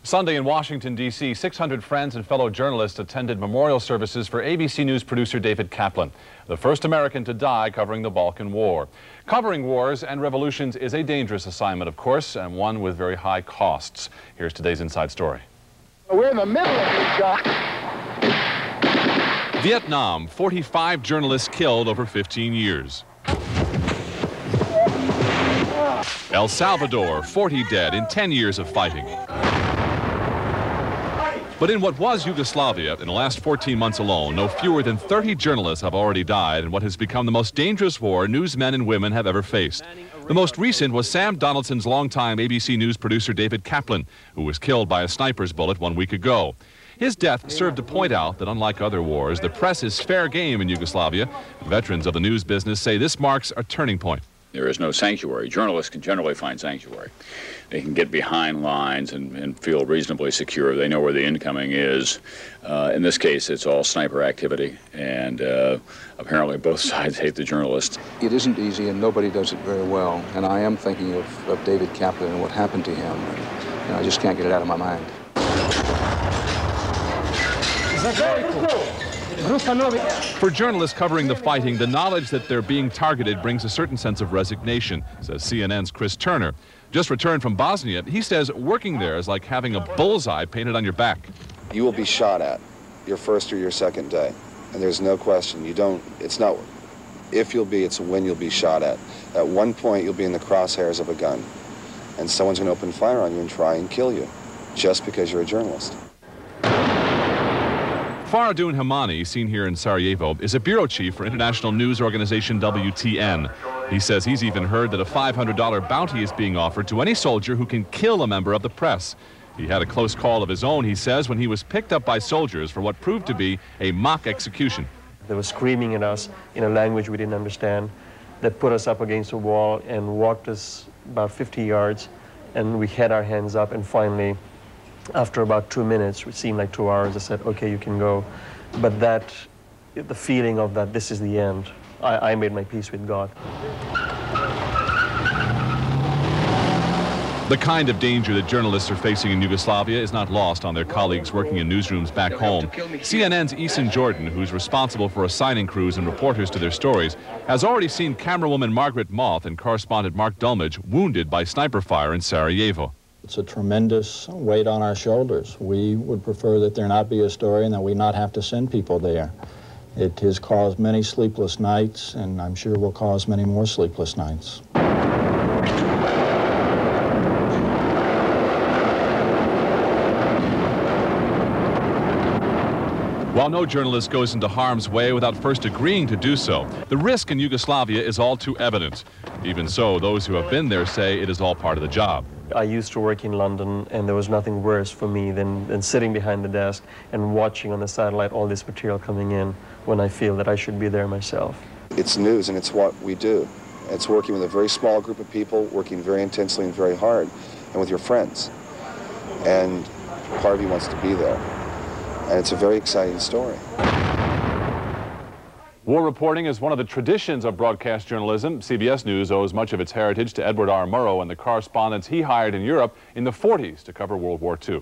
Sunday in Washington, D.C., 600 friends and fellow journalists attended memorial services for ABC News producer David Kaplan, the first American to die covering the Balkan War. Covering wars and revolutions is a dangerous assignment, of course, and one with very high costs. Here's today's Inside Story. We're in the middle of this job. Vietnam, 45 journalists killed over 15 years. El Salvador, 40 dead in 10 years of fighting. But in what was Yugoslavia, in the last 14 months alone, no fewer than 30 journalists have already died in what has become the most dangerous war newsmen and women have ever faced. The most recent was Sam Donaldson's longtime ABC News producer David Kaplan, who was killed by a sniper's bullet 1 week ago. His death served to point out that unlike other wars, the press is fair game in Yugoslavia. Veterans of the news business say this marks a turning point. There is no sanctuary. Journalists can generally find sanctuary. They can get behind lines and feel reasonably secure. They know where the incoming is. In this case, it's all sniper activity, and apparently both sides hate the journalists. It isn't easy, and nobody does it very well. And I am thinking of David Kaplan and what happened to him. And I just can't get it out of my mind. For journalists covering the fighting, the knowledge that they're being targeted brings a certain sense of resignation, says CNN's Chris Turner. Just returned from Bosnia, he says working there is like having a bullseye painted on your back. You will be shot at your first or your second day, and there's no question. It's not if you'll be, it's when you'll be shot at. At one point, you'll be in the crosshairs of a gun, and someone's going to open fire on you and try and kill you, just because you're a journalist. Faridoun Hemani, seen here in Sarajevo, is a bureau chief for international news organization WTN. He says he's even heard that a $500 bounty is being offered to any soldier who can kill a member of the press. He had a close call of his own, he says, when he was picked up by soldiers for what proved to be a mock execution. They were screaming at us in a language we didn't understand. They put us up against a wall and walked us about 50 yards, and we had our hands up, and finally, after about 2 minutes, which seemed like 2 hours, I said, okay, you can go. But the feeling of that this is the end, I made my peace with God. The kind of danger that journalists are facing in Yugoslavia is not lost on their colleagues working in newsrooms back home. CNN's Eason Jordan, who's responsible for assigning crews and reporters to their stories, has already seen camerawoman Margaret Moth and correspondent Mark Dulmage wounded by sniper fire in Sarajevo. It's a tremendous weight on our shoulders. We would prefer that there not be a story and that we not have to send people there. It has caused many sleepless nights, and I'm sure will cause many more sleepless nights. While no journalist goes into harm's way without first agreeing to do so, the risk in Yugoslavia is all too evident. Even so, those who have been there say it is all part of the job. I used to work in London, and there was nothing worse for me than sitting behind the desk and watching on the satellite all this material coming in when I feel that I should be there myself. It's news, and it's what we do. It's working with a very small group of people, working very intensely and very hard, and with your friends. And part of you wants to be there. And it's a very exciting story. War reporting is one of the traditions of broadcast journalism. CBS News owes much of its heritage to Edward R. Murrow and the correspondents he hired in Europe in the 40s to cover World War II.